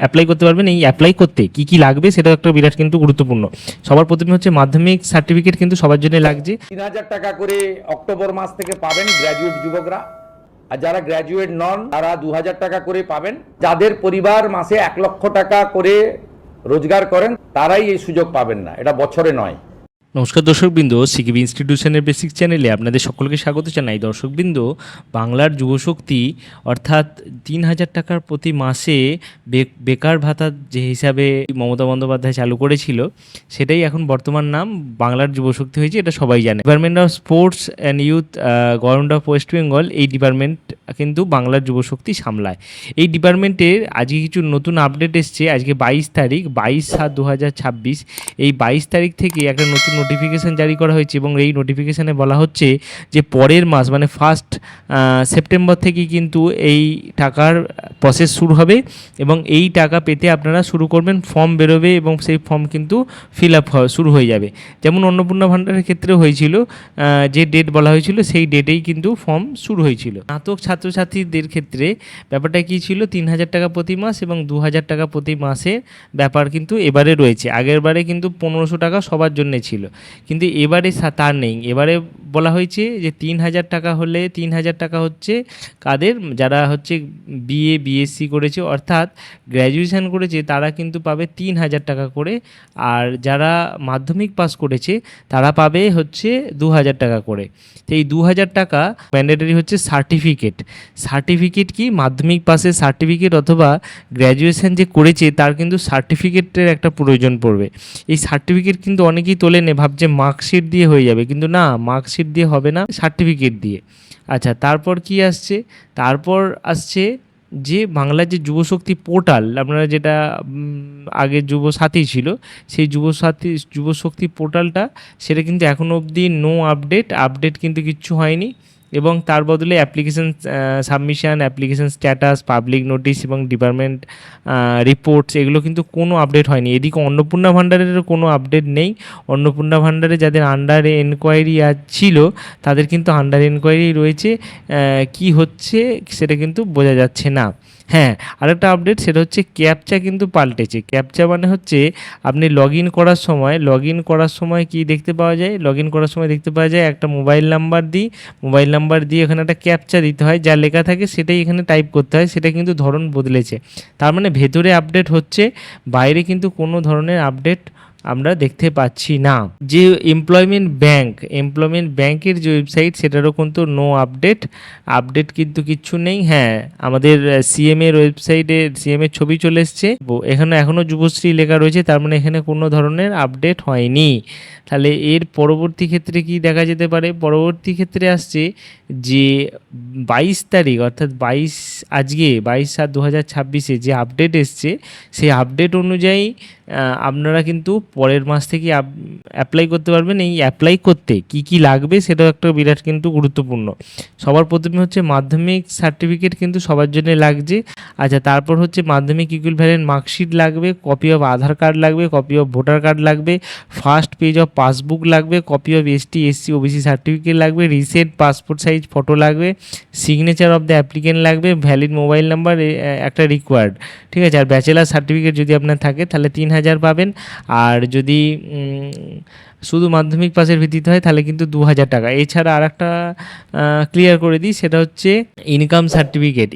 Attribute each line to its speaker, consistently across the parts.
Speaker 1: Apply করতে পারবেন। এই অ্যাপ্লাই করতে কি কি লাগবে সেটা একটা বিরাট কিন্তু গুরুত্বপূর্ণ। সবার প্রথমে হচ্ছে মাধ্যমিক সার্টিফিকেট কিন্তু সবার জন্য লাগছে।
Speaker 2: 3000 টাকা করে অক্টোবর মাস থেকে পাবেন গ্র্যাজুয়েট যুবকরা, আর যারা গ্র্যাজুয়েট নন তারা 2000 টাকা করে পাবেন। যাদের পরিবার মাসে 1 লক্ষ টাকা করে রোজগার করেন তারাই এই সুযোগ পাবেন না, এটা বছরে নয়।
Speaker 1: নমস্কার দর্শকবৃন্দ, সিকিবি ইনস্টিটিউশনের বেসিক চ্যানেলে আপনাদের সকলকে স্বাগত জানাই। দর্শকবৃন্দ, বাংলার যুবশক্তি অর্থাৎ 3000 টাকার প্রতি মাসে বেকার ভাতা যে হিসাবে মমতা বন্দ্যোপাধ্যায় চালু করেছিল, সেটাই এখন বর্তমান নাম বাংলার যুবশক্তি হয়েছে, এটা সবাই জানে। Department of sports and youth, government of West Bengal, এই ডিপার্টমেন্ট কিন্তু বাংলার যুবশক্তি সামলায়। এই ডিপার্টমেন্টের আজকে কিছু নতুন আপডেট এসছে। আজকে 22 তারিখ, 22/7/2026, এই 22 তারিখ থেকে একটা নতুন নোটিফিকেশান জারি করা হয়েছে এবং এই নোটিফিকেশানে বলা হচ্ছে যে পরের মাস মানে 1 সেপ্টেম্বর থেকে কিন্তু এই টাকার প্রসেস শুরু হবে এবং এই টাকা পেতে আপনারা শুরু করবেন। ফর্ম বেরোবে এবং সেই ফর্ম কিন্তু ফিল আপ শুরু হয়ে যাবে। যেমন অন্নপূর্ণা ভাণ্ডারের ক্ষেত্রেও হয়েছিল, যে ডেট বলা হয়েছিল সেই ডেটেই কিন্তু ফর্ম শুরু হয়েছিল। স্নাতক ছাত্রছাত্রীদের ক্ষেত্রে ব্যাপারটা কী ছিল, 3000 টাকা প্রতি মাস এবং 2000 টাকা প্রতি মাসের ব্যাপার কিন্তু এবারে রয়েছে। আগের বারে কিন্তু 1500 টাকা সবার জন্য ছিল, কিন্তু এবারে তার নেই। এবারে বলা হয়েছে যে 3000 টাকা হলে 3000 টাকা হচ্ছে কাদের, যারা হচ্ছে বিএ বিএসসি করেছে অর্থাৎ গ্র্যাজুয়েশন করেছে তারা কিন্তু পাবে 3000 টাকা করে, আর যারা মাধ্যমিক পাস করেছে তারা পাবে হচ্ছে 2000 টাকা করে। তো এই 2000 টাকা ম্যান্ডেটরি হচ্ছে সার্টিফিকেট কি মাধ্যমিক পাসের সার্টিফিকেট অথবা গ্র্যাজুয়েশন যে করেছে তার কিন্তু সার্টিফিকেটের একটা প্রয়োজন পড়বে। এই সার্টিফিকেট কিন্তু অনেকেই তোলেনে, ভাবছে মার্কশিট দিয়ে হয়ে যাবে, কিন্তু না, মার্কশিট দিয়ে হবে না, সার্টিফিকেট দিয়ে। আচ্ছা, তারপর কি আসছে? তারপর আসছে যে বাংলার যে যুবশক্তি পোর্টাল, আপনারা যেটা আগে যুবসাথী ছিল, সেই যুবশক্তি পোর্টালটা সেটা কিন্তু এখনও অবধি নো আপডেট কিন্তু কিচ্ছু হয়নি। এবং তার বদলে application submission, application status, public notice এবং ডিপার্টমেন্ট রিপোর্টস, এগুলো কিন্তু কোনো আপডেট হয়নি। এদিকে অন্নপূর্ণা ভাণ্ডারেরও কোনো আপডেট নেই। অন্নপূর্ণা ভাণ্ডারে যাদের আন্ডার এনকোয়ারি ছিল তাদের কিন্তু আন্ডার এনকোয়ারি রয়েছে, কি হচ্ছে সেটা কিন্তু বোঝা যাচ্ছে না। হ্যাঁ, আরেকটা আপডেট, সেটা হচ্ছে ক্যাপচা কিন্তু পাল্টেছে। ক্যাপচা মানে হচ্ছে আপনি লগ ইন করার সময় কি দেখতে পাওয়া যায়, দেখতে পাওয়া যায় একটা মোবাইল নাম্বার দিয়ে এখানে একটা ক্যাপচা দিতে হয়, যা লেখা থাকে সেটাই এখানে টাইপ করতে হয়। সেটা কিন্তু ধরন বদলেছে, তার মানে ভেতরে আপডেট হচ্ছে, বাইরে কিন্তু কোনো ধরনের আপডেট আমরা দেখতে পাচ্ছি না। যে এমপ্লয়মেন্ট ব্যাংকের যে ওয়েবসাইট, সেটারও কিন্তু নো আপডেট কিন্তু কিচ্ছু নেই। হ্যাঁ, আমাদের সিএমের ওয়েবসাইটে সিএমের ছবি চলে এসছে, এখনও যুবশ্রী লেখা রয়েছে, তার মানে এখানে কোনো ধরনের আপডেট হয়নি। তাহলে এর পরবর্তী ক্ষেত্রে কি দেখা যেতে পারে? পরবর্তী ক্ষেত্রে আসছে যে 22 তারিখ অর্থাৎ আজকে 22/7/2026 যে আপডেট এসছে, সেই আপডেট অনুযায়ী আপনারা কিন্তু পরের মাস থেকে অ্যাপ্লাই করতে পারবেন। এই অ্যাপ্লাই করতে কি কি লাগবে সেটাও একটা বিরাট কিন্তু গুরুত্বপূর্ণ। সবার প্রথমে হচ্ছে মাধ্যমিক সার্টিফিকেট কিন্তু সবার জন্য লাগছে। আচ্ছা, তারপর হচ্ছে মাধ্যমিক ইকুইভ্যালেন্ট মার্কশিট লাগবে, কপি অফ আধার কার্ড লাগবে, কপি অফ ভোটার কার্ড লাগবে, ফার্স্ট পেজ অফ পাসবুক লাগবে, copy of ST SC OBC certificate লাগবে, রিসেন্ট পাসপোর্ট সাইজ ফটো লাগবে, সিগনেচার অফ দ্য অ্যাপ্লিকেন্ট লাগবে, ভ্যালিড মোবাইল নাম্বার একটা required, ঠিক আছে। আর ব্যাচেলার সার্টিফিকেট যদি আপনার থাকে তাহলে 3000 পাবেন, আর যদি শুধু মাধ্যমিক পাসের ভিত্তিতে হয় তাহলে কিন্তু 2000 টাকা। এছাড়া আর একটা ক্লিয়ার করে দিই, সেটা হচ্ছে ইনকাম সার্টিফিকেট।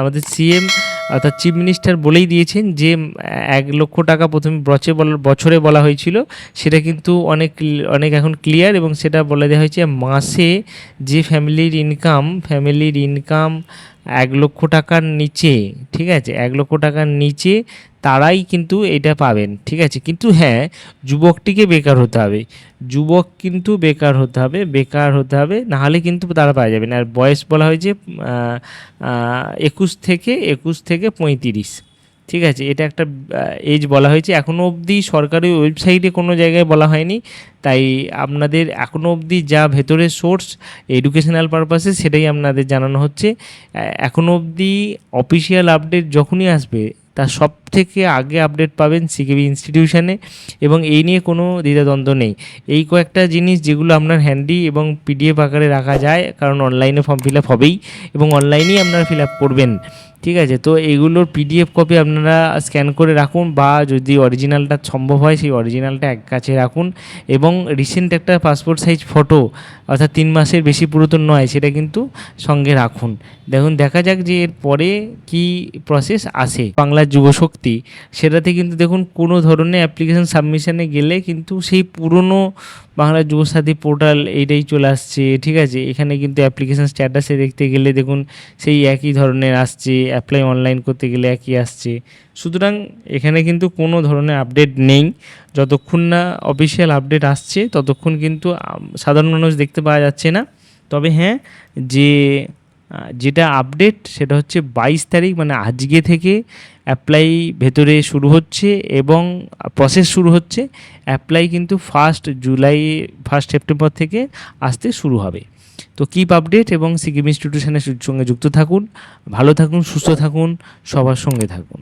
Speaker 1: আমাদের সিএম অর্থাৎ চিফ মিনিস্টার বলেই দিয়েছেন যে 1 লক্ষ টাকা প্রথমে বছরে বলা হয়েছিল, সেটা কিন্তু অনেক এখন ক্লিয়ার, এবং সেটা বলে দেওয়া হয়েছে মাসে যে ফ্যামিলির ইনকাম 1 লক্ষ টাকার নিচে, ঠিক আছে, 1 লক্ষ টাকার নিচে তারাই কিন্তু এটা পাবেন, ঠিক আছে। কিন্তু হ্যাঁ, যুবকটিকে বেকার হতে হবে, নাহলে কিন্তু তারা পাওয়া যাবে না। আর বয়স বলা হয়েছে 21 থেকে 35, ঠিক আছে, এটা একটা এজ বলা হয়েছে। এখনও অবধি সরকারি ওয়েবসাইটে কোনো জায়গায় বলা হয়নি, তাই আপনাদের এখনও অবধি যা ভেতরের সোর্স এডুকেশনাল পারপাসে সেটাই আপনাদের জানানো হচ্ছে। এখনও অবধি অফিসিয়াল আপডেট যখনই আসবে তার সব থেকে আগে আপডেট পাবেন সিকিবি ইনস্টিটিউশনে, এবং এই নিয়ে কোনো দ্বিধাদ্বন্দ্ব নেই। এই কয়েকটা জিনিস যেগুলো আপনার হ্যান্ডি এবং পিডিএফ আকারে রাখা যায়, কারণ অনলাইনে ফর্ম ফিল আপ হবেই এবং অনলাইনেই আপনারা ফিল আপ করবেন, ঠিক আছে, তো এগুলোর পিডিএফ কপি আপনারা স্ক্যান করে রাখুন, বা যদি অরিজিনালটা সম্ভব হয় সেই অরিজিনালটা এক কাছে রাখুন, এবং রিসেন্ট একটা পাসপোর্ট সাইজ ফটো অর্থাৎ 3 মাসের বেশি পুরাতন নয় সেটা কিন্তু সঙ্গে রাখুন। দেখুন, দেখা যাক যে এর পরে কী প্রসেস আসে। বাংলার যুবশক্তি সেটাতে কিন্তু দেখুন কোনো ধরনের অ্যাপ্লিকেশন সাবমিশনে গেলে কিন্তু সেই পুরনো বাংলার যুবসাথী পোর্টাল এইটাই চলে আসছে। ঠিক আছে, এখানে কিন্তু অ্যাপ্লিকেশন স্ট্যাটাসে দেখতে গেলে দেখুন সেই একই ধরনের আসছে, অ্যাপ্লাই অনলাইন করতে গেলে একই আসছে। সুতরাং এখানে কিন্তু কোনো ধরনের আপডেট নেই। যতক্ষণ না অফিসিয়াল আপডেট আসছে ততক্ষণ কিন্তু সাধারণ মানুষ দেখতে পাওয়া যাচ্ছে না। তবে হ্যাঁ, যেটা আপডেট সেটা হচ্ছে 22 তারিখ মানে আজকে থেকে অ্যাপ্লাই ভেতরে শুরু হচ্ছে এবং প্রসেস শুরু হচ্ছে। অ্যাপ্লাই কিন্তু 1 জুলাই 1 সেপ্টেম্বর থেকে আসতে শুরু হবে। তো কিপ আপডেট এবং সিকিম ইনস্টিটিউশনের সঙ্গে যুক্ত থাকুন। ভালো থাকুন, সুস্থ থাকুন, সবার সঙ্গে থাকুন।